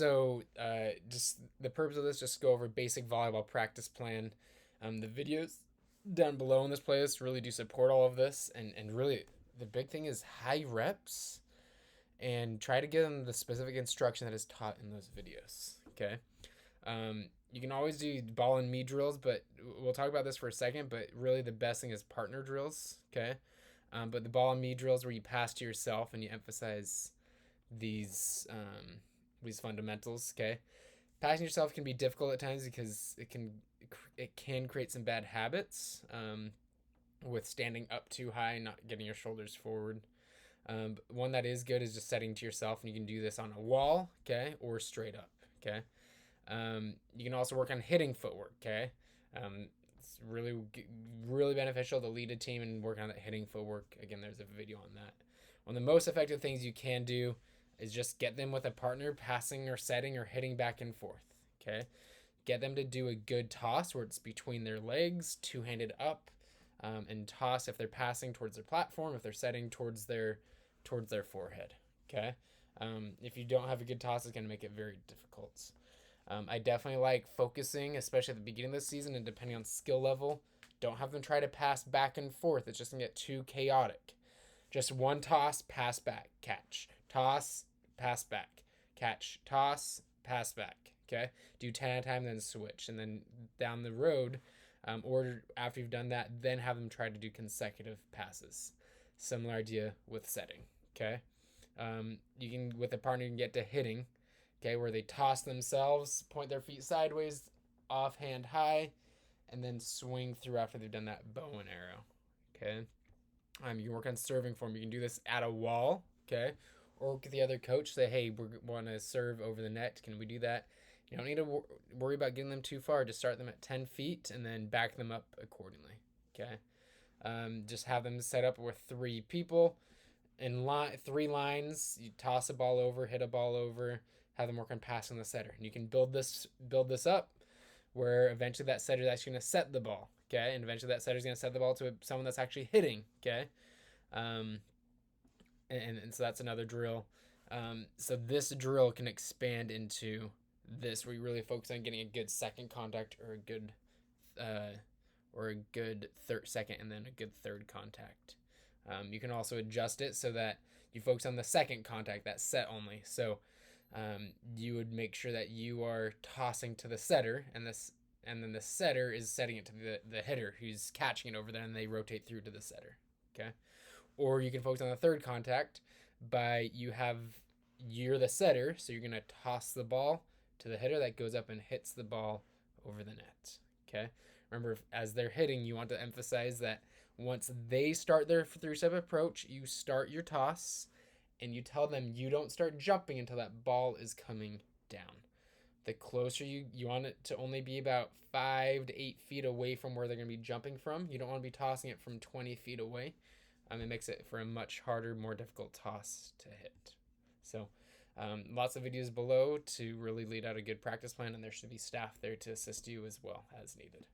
So, just the purpose of this, just go over basic volleyball practice plan. The videos down below in this playlist really do support all of this, and really the big thing is high reps and try to give them the specific instruction that is taught in those videos. Okay. You can always do ball and me drills, but we'll talk about this for a second. But really, the best thing is partner drills. Okay. But the ball and me drills where you pass to yourself and you emphasize these these fundamentals. Okay, passing yourself can be difficult at times because it can create some bad habits with standing up too high and not getting your shoulders forward. One that is good is just setting to yourself, and you can do this on a wall, okay, or straight up, okay. You can also work on hitting footwork, okay. It's really beneficial to lead a team and work on that hitting footwork. Again, there's a video on that. One of the most effective things you can do is just get them with a partner passing or setting or hitting back and forth, okay. Get them to do a good toss where it's between their legs, two-handed up, and toss if they're passing towards their platform, if they're setting towards their forehead. Okay. If you don't have a good toss, it's going to make it very difficult. I definitely like focusing, especially at the beginning of the season and depending on skill level. Don't have them try to pass back and forth. It's just going to get too chaotic. Just one toss, pass back, catch. Toss, pass back, catch. Toss, pass back. Okay. Do 10 at a time, then switch. And then down the road, or after you've done that, then have them try to do consecutive passes. Similar idea with setting. Okay. You can, with a partner, you can get to hitting, okay, where they toss themselves, point their feet sideways, offhand high, and then swing through after they've done that bow and arrow. Okay. You can work on serving form. You can do this at a wall, okay, or with the other coach. Say, hey, we want to serve over the net. Can we do that? You don't need to worry about getting them too far. Just start them at 10 feet and then back them up accordingly. Okay. Just have them set up with three people in three lines. You toss a ball over, hit a ball over, have them work on passing the setter. And you can build this up where eventually that setter is actually going to set the ball. Okay. And eventually that setter is going to set the ball to someone that's actually hitting. Okay. Um, and so that's another drill. So this drill can expand into this where you really focus on getting a good second contact uh, or a good third second and then a good third contact. You can also adjust it so that you focus on the second contact, that set only. So you would make sure that you are tossing to the setter, and then the setter is setting it to the hitter who's catching it over there, and they rotate through to the setter. Okay, or you can focus on the third contact by you're the setter, so you're gonna toss the ball to the hitter that goes up and hits the ball over the net. Okay. Remember, as they're hitting, you want to emphasize that once they start their three-step approach, you start your toss, and you tell them you don't start jumping until that ball is coming down. The closer you want it to only be about 5 to 8 feet away from where they're going to be jumping from. You don't want to be tossing it from 20 feet away. It makes it for a much harder, more difficult toss to hit. So lots of videos below to really lead out a good practice plan, and there should be staff there to assist you as well as needed.